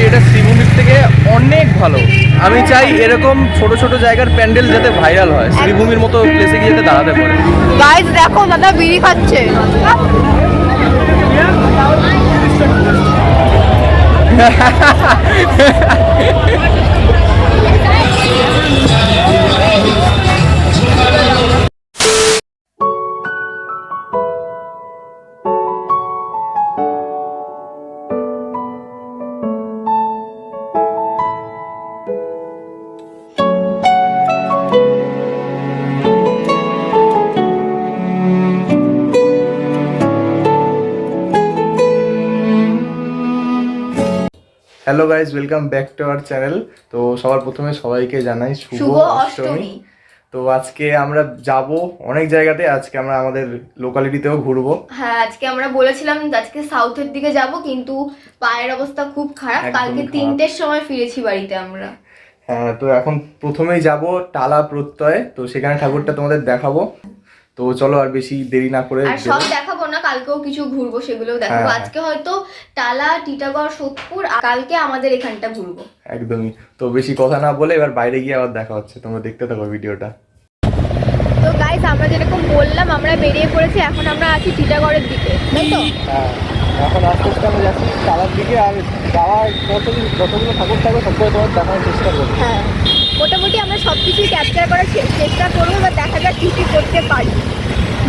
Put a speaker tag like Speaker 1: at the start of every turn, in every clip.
Speaker 1: এটা শ্রীভূমির থেকে অনেক ভালো। আমি চাই এরকম ছোট ছোট জায়গার প্যান্ডেল যাতে ভাইরাল হয়, শ্রীভূমির মতো প্লেসে গিয়ে যাতে দাঁড়াতে পারে।
Speaker 2: গাইস দেখো দাদা বিড়ি খাচ্ছে।
Speaker 1: Hello guys, welcome back to our channel. তো সবার প্রথমে সবাইকে জানাই শুভ অষ্টমী। তো আজকে আমরা যাব অনেক জায়গাতে, আজকে আমরা আমাদের লোকালিটিতেও ঘুরবো।
Speaker 2: হ্যাঁ, আজকে আমরা বলেছিলাম আজকে সাউথের দিকে যাব, কিন্তু পায়ের অবস্থা খুব খারাপ। কালকে 3টের সময় ফিরেছি বাড়িতে আমরা।
Speaker 1: হ্যাঁ, তো এখন প্রথমেই যাব টালা প্রত্যয়, তো সেখানে ঠাকুরটা তোমাদের দেখাবো। তো চলো আর বেশি দেরি না করে,
Speaker 2: আর সব দেখাবো না, কালকেও কিছু ঘুরবো, সেগুলোও দেখাবো। আজকে হয়তো টালা, টিটাগড়, সোদপুর, কালকে আমাদের এখানটা ঘুরবো।
Speaker 1: একদমই। তো বেশি কথা না বলে এবার বাইরে গিয়ে আবার দেখা হচ্ছে, তোমরা দেখতে থাকো ভিডিওটা।
Speaker 2: তো গাইস, আমরা যেরকম বললাম আমরা বেরিয়ে পড়েছি, এখন আমরা আছি টিটাগড়ের দিকে, তাই তো?
Speaker 1: হ্যাঁ, এখন আস্তে আস্তে আমরা যাচ্ছি টালার দিকে। আর যাওয়ার যতগুলো ঠাকুর থাকবে সবগুলো তোমার দেখানোর চেষ্টা করবো।
Speaker 2: হ্যাঁ, মোটামুটি আমরা সব কিছুই ক্যাপচার করার চেষ্টা করবো, বা দেখা যাক কী কী করতে পারি।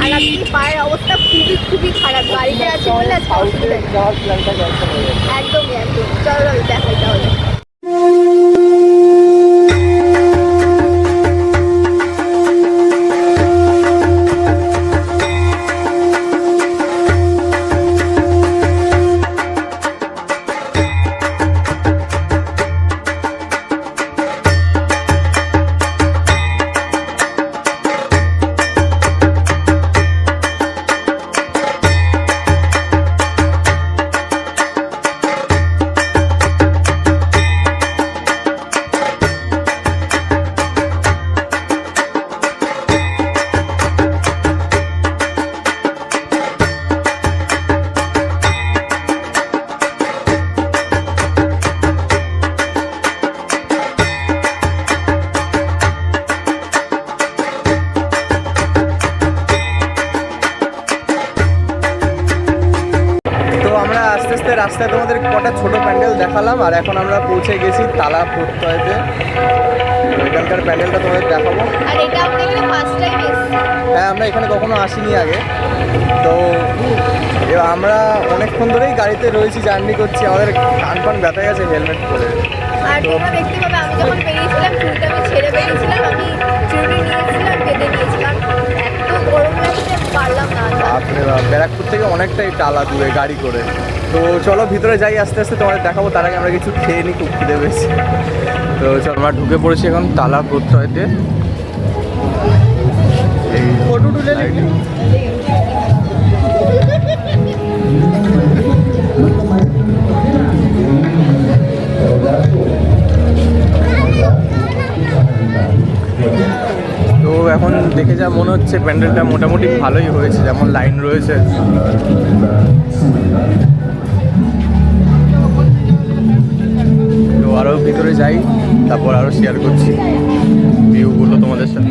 Speaker 2: আর আজকে পায়ের অবস্থা খুবই খুবই খারাপ, গাড়িতে আছে বলে আজকে অসুবিধা নেই।
Speaker 1: যাওয়ার প্ল্যানটা ক্যান্সেল হয়ে যাচ্ছে।
Speaker 2: একদমই একদম। চলো দেখাই তাহলে। আস্তে আস্তে রাস্তায় তোমাদের কটা ছোট প্যান্ডেল দেখালাম, আর এখন আমরা পৌঁছে গেছি টালা প্রত্যয়তে। এখানকার প্যান্ডেলটা তোমাদের দেখাবো। আর এটা আমরা এখানে ফার্স্ট টাইম এসেছি। হ্যাঁ, আমরা এখানে কখনো আসিনি আগে। তো আমরা অনেকক্ষণ ধরেই গাড়িতে রয়েছি, জার্নি করছি, আমাদের কান পান ব্যথা গেছে হেলমেট পরে। আর তোমরা দেখতে পাবে আমি যখন বেরিয়েছিলাম চুলটা আমি ছেড়ে বেরিয়েছিলাম, আমি চুড়ি নিয়েছিলাম, বেঁধে নিয়েছিলাম, এত গরম লাগছে পারলাম না।
Speaker 1: বাপরে বাপ, ব্যারাকপুর থেকে অনেকটাই টালা দূরে গাড়ি করে। তো চলো ভিতরে যাই, আস্তে আস্তে তোমাদের দেখাবো। তার আগে আমরা কিছু খেয়ে নিই, খুব খিদে পেয়েছি। তো চলো, আমরা ঢুকে পড়েছি এখন টালা প্রত্যয়তে। এই ফটো তুলে নিই। তো এখন দেখে যা মনে হচ্ছে প্যান্ডেলটা মোটামুটি ভালোই হয়েছে, যেমন লাইন রয়েছে। তো আরও ভিতরে যাই, তারপর আরও শেয়ার করছি ভিউগুলো তোমাদের সাথে।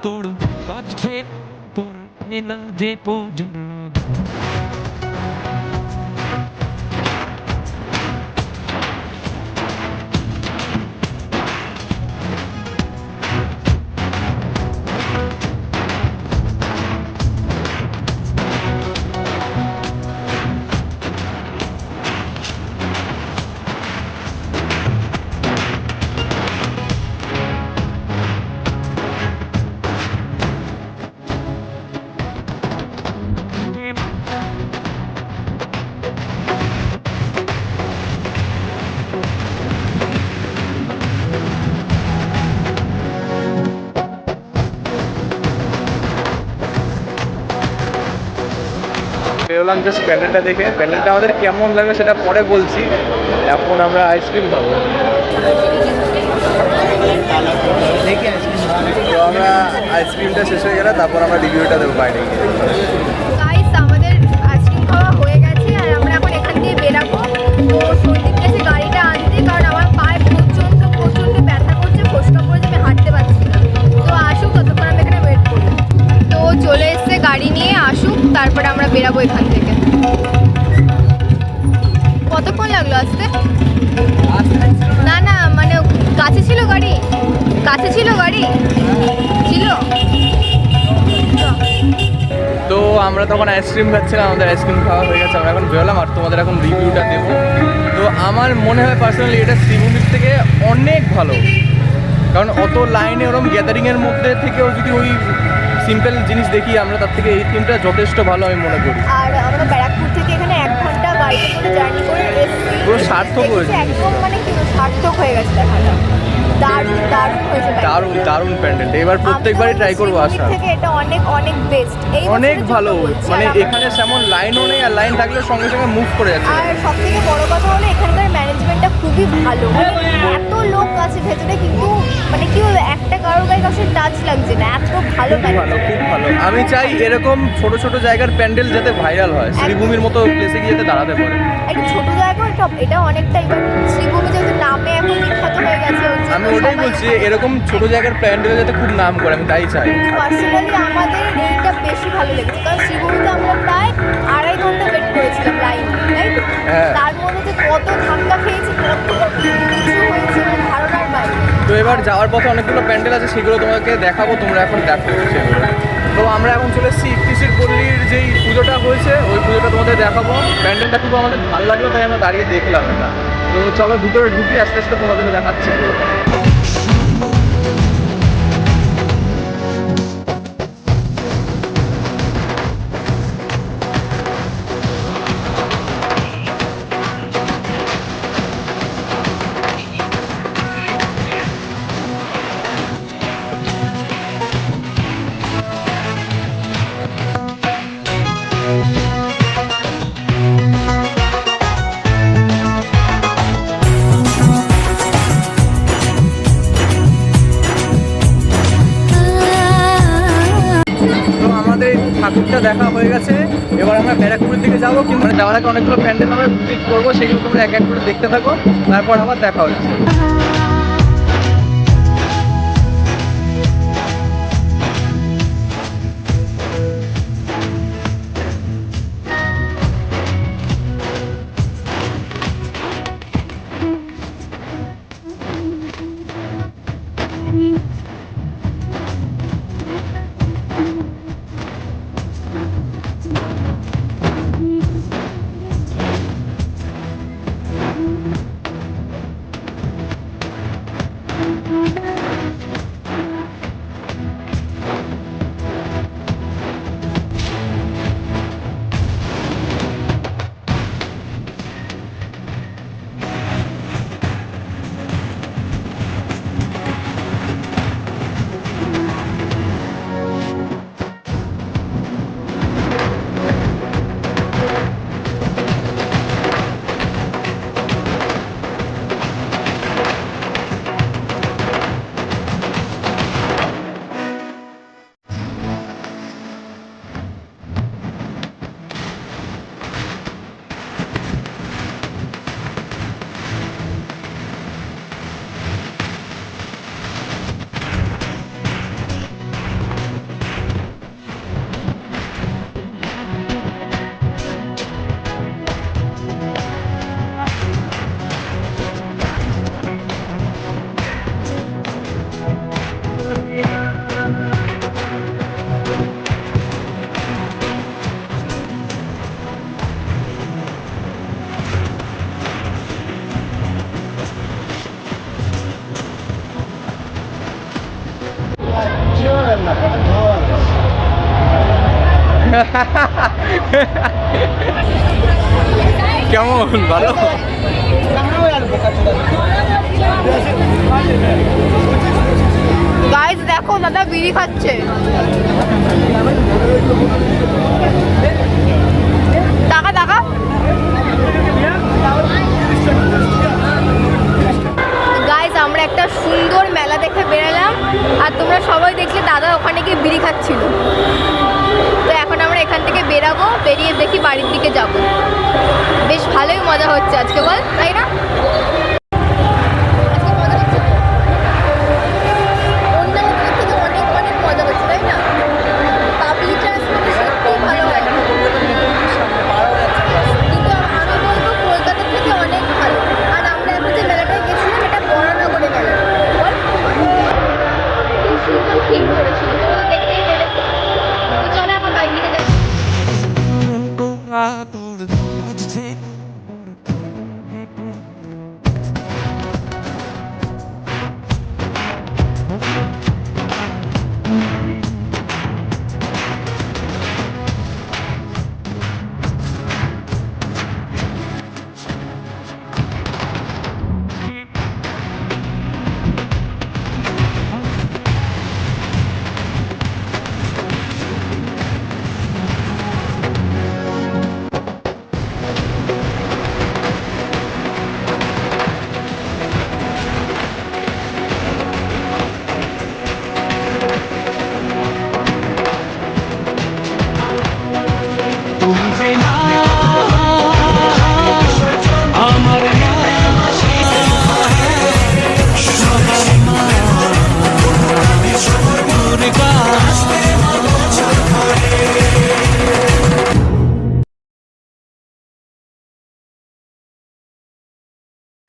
Speaker 3: Por pode ver por ela depois de
Speaker 1: বেরোলাম জাস্ট প্যান্ডেলটা দেখে। প্যান্ডেলটা আমাদের কেমন লাগবে সেটা পরে বলছি, এখন আমরা আইসক্রিম খাবো। তো আমরা আইসক্রিমটা শেষ হয়ে গেলে তারপর আমরা রিভিউটা দেবো বাইরে গিয়ে।
Speaker 4: গাইস আমাদের আইসক্রিম খাওয়া হয়ে গেছে আর আমরা এখন এখান দিয়ে বেরাবো। তো সন্দীপ গেছে গাড়িটা আনতে, কারণ আমার পায়ে প্রচণ্ড ব্যথা করছে, ফোসকা পড়েছে, আমি হাঁটতে পারছি না। তো আসুক, ততক্ষণ আমি এখানে ওয়েট করি। তো চলে এসছে গাড়ি নিয়ে, আসুক তারপরে আমরা বেরাবো এখান থেকে। কতক্ষণ লাগলো আসতে? না না, মানে কাছে ছিল গাড়ি? কাছে ছিল গাড়ি? ছিল।
Speaker 1: তো আমরা তখন আইসক্রিম খাচ্ছিলাম, আমাদের আইসক্রিম খাওয়া হয়ে গেছে, আমরা এখন বেরোলাম আর তোমাদের এখন রিভিউটা দেবো। তো আমার মনে হয় পার্সোনালি এটা শ্রীভূমির থেকে অনেক ভালো, কারণ অত লাইনে ওরকম গ্যাদারিংয়ের মধ্যে থেকেও যদি ওই সিম্পল জিনিস দেখি আমরা, তার থেকে এই থিমটা যথেষ্ট ভালো আমি মনে করি।
Speaker 4: আর আমরা ব্যারাকপুর থেকে এখানে 1 ঘন্টা গাড়িতে করে জার্নি করে এসেছি।
Speaker 1: পুরো সার্থক হয়েছে,
Speaker 4: একদম মানে কি সার্থক হয়ে গেছে দেখাটা। দারুণ হয়েছে,
Speaker 1: দারুণ প্যান্ডেল। এবার প্রত্যেকবারই ট্রাই করবো আসার।
Speaker 4: থেকে এটা অনেক বেস্ট, এই
Speaker 1: অনেক ভালো, মানে এখানে যেমন লাইনও নেই, আর লাইন থাকলে সঙ্গে সঙ্গে মুভ করে যাচ্ছে।
Speaker 4: আর সব থেকে বড় কথা হলো এখানকার ম্যানেজমেন্টটা খুবই ভালো, মানে এত লোক আছে ভেতরে, কিন্তু মানে কি বলবো, একটা কারোর গায়ে কাছে টাচ লাগছে না, এত ভালো
Speaker 1: খুব ভালো। আমি চাই এরকম ছোট ছোট জায়গার প্যান্ডেল যাতে ভাইরাল হয়, শ্রীভূমির মতো প্লেসে গিয়ে যাতে দাঁড়াতে পারে।
Speaker 4: একটা ছোট জায়গা এটা অনেকটাই, বাট শ্রীভূমি যেহেতু নামে এখন বিখ্যাত হয়ে গেছে,
Speaker 1: আমি ওটাই বলছি, এরকম ছোট জায়গার প্যান্ডেল যাতে খুব নাম করে, আমি তাই চাই।
Speaker 4: পার্সোনালি আমাদের এইটা বেশি ভালো লেগেছে, কারণ শ্রীভূমিতে আমরা প্রায় 2.5 ঘন্টা ওয়েট করেছিলাম লাইন, তাই তো?
Speaker 1: হ্যাঁ।
Speaker 4: তার মধ্যে যে কত ধাক্কা খেয়েছি, কত কিছু হয়েছে ধারণার বাইরে।
Speaker 1: তো এবার যাওয়ার পথে অনেকগুলো প্যান্ডেল আছে, সেগুলো তোমাকে দেখাবো, তোমরা এখন দেখো সেগুলো। তো আমরা এখন চলে এসেছি ইফতিসির পল্লীর যেই পুজোটা হয়েছে, ওই পুজোটা তোমাদের দেখাবো। প্যান্ডেলটা খুব আমাদের ভালো লাগলো, তাই আমরা দাঁড়িয়ে দেখলাম এটা। তো চলো ভিতরে ঢুকি, আস্তে আস্তে তোমাদের দেখাচ্ছি। তো আমাদের ঠাকুরটা দেখা হয়ে গেছে, এবার আমরা ব্যারাকপুরের দিকে যাবো, কিন্তু মানে যাওয়ার আগে অনেকগুলো প্যান্ডেল আমরা ভিজিট করবো, সেগুলো তোমরা এক এক করে দেখতে থাকো, তারপর আবার দেখা হচ্ছে। কেমন ভালো?
Speaker 4: গাইস দেখো দাদা বিড়ি খাচ্ছে। টাকা টাকা গাইস, আমরা একটা সুন্দর মেলা দেখে বেরালাম আর তোমরা সবাই দেখলে দাদা ওখানে গিয়ে বিড়ি খাচ্ছিল। তো এখন আমরা এখান থেকে বেরাবো, বেরিয়ে দেখি বাড়ির দিকে যাব। বেশ ভালোই মজা হচ্ছে আজকে, বল তাই না? আজকে মজা হচ্ছে তো? অন্যান্য দিনের থেকে অনেক অনেক মজা হচ্ছে, তাই না? পাবলিক ট্রান্সপোর্টে সত্যিই ভালো হয়, কিন্তু আমি বলবো কলকাতার থেকে অনেক ভালো। আর আমরা এখন যে মেলাটায় গেছিলাম এটা বরানগরে মেলা, বল খুব সুন্দর থিম করেছিল, তোমরা দেখতেই পেলে। তো চলো এখন বাইক নিয়ে যাই।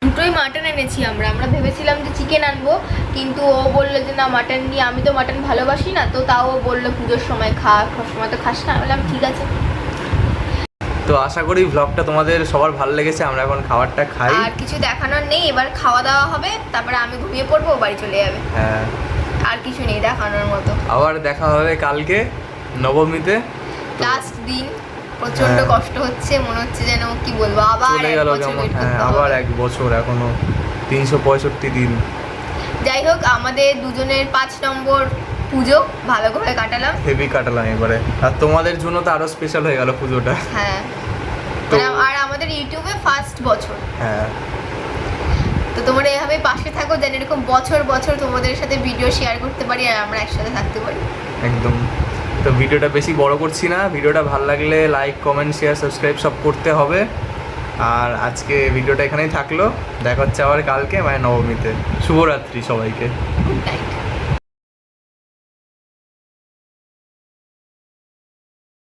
Speaker 4: দুটোই মাটন এনেছি আমরা ভেবেছিলাম যে চিকেন আনবো, কিন্তু ও বললো যে না মাটন নিয়ে, আমি তো মাটন ভালোবাসি না, তো তাও ও বললো পুজোর সময় সময় তো খাস না। বললাম ঠিক আছে।
Speaker 1: তো আশা করি ব্লগটা তোমাদের সবার ভালো লেগেছে। আমরা এখন খাবারটা খাই।
Speaker 4: আর কিছু দেখানোর নেই, এবার খাওয়া দাওয়া হবে, তারপরে আমি ঘুমিয়ে পড়বো, ও বাড়ি চলে যাবে।
Speaker 1: হ্যাঁ,
Speaker 4: আর কিছু নেই দেখানোর মতো।
Speaker 1: আবার দেখা হবে কালকে নবমীতে।
Speaker 4: লাস্ট দিন প্রচন্ড
Speaker 1: হ্যাঁ।
Speaker 4: কষ্ট হচ্ছে, মনে হচ্ছে যেন কি বলবো আবার
Speaker 1: চলে
Speaker 4: এক
Speaker 1: গেল
Speaker 4: বছর
Speaker 1: কেমন।
Speaker 4: wait
Speaker 1: হ্যাঁ,
Speaker 4: করতে
Speaker 1: আবার
Speaker 4: হবে।
Speaker 1: 1 বছর, এখনো 365 দিন।
Speaker 4: যাই হোক, আমাদের দুজনের 5 নম্বর পুজো ভালো করে কাটালাম।
Speaker 1: হেভি কাটালাম এবারে, আর তোমাদের জন্য তো আরো স্পেশাল হয়ে গেল পুজোটা।
Speaker 4: হ্যাঁ,
Speaker 1: তো-
Speaker 4: আর আমাদের ইউটিউবে ফার্স্ট বছর।
Speaker 1: হ্যাঁ,
Speaker 4: তো তোমরা এভাবে পাশে থাকো, যেন এরকম বছর বছর তোমাদের সাথে ভিডিও শেয়ার করতে পারি আর আমরা একসাথে থাকতে পারি।
Speaker 1: একদম। তো ভিডিওটা বেশি বড় করছি না, ভিডিওটা ভালো লাগলে লাইক কমেন্ট শেয়ার সাবস্ক্রাইব সব করতে হবে। আর আজকে ভিডিওটা এখানেই থাকলো, দেখা হচ্ছে আবার কালকে, মানে নবমীতে। শুভরাত্রি সবাইকে।
Speaker 4: Good night.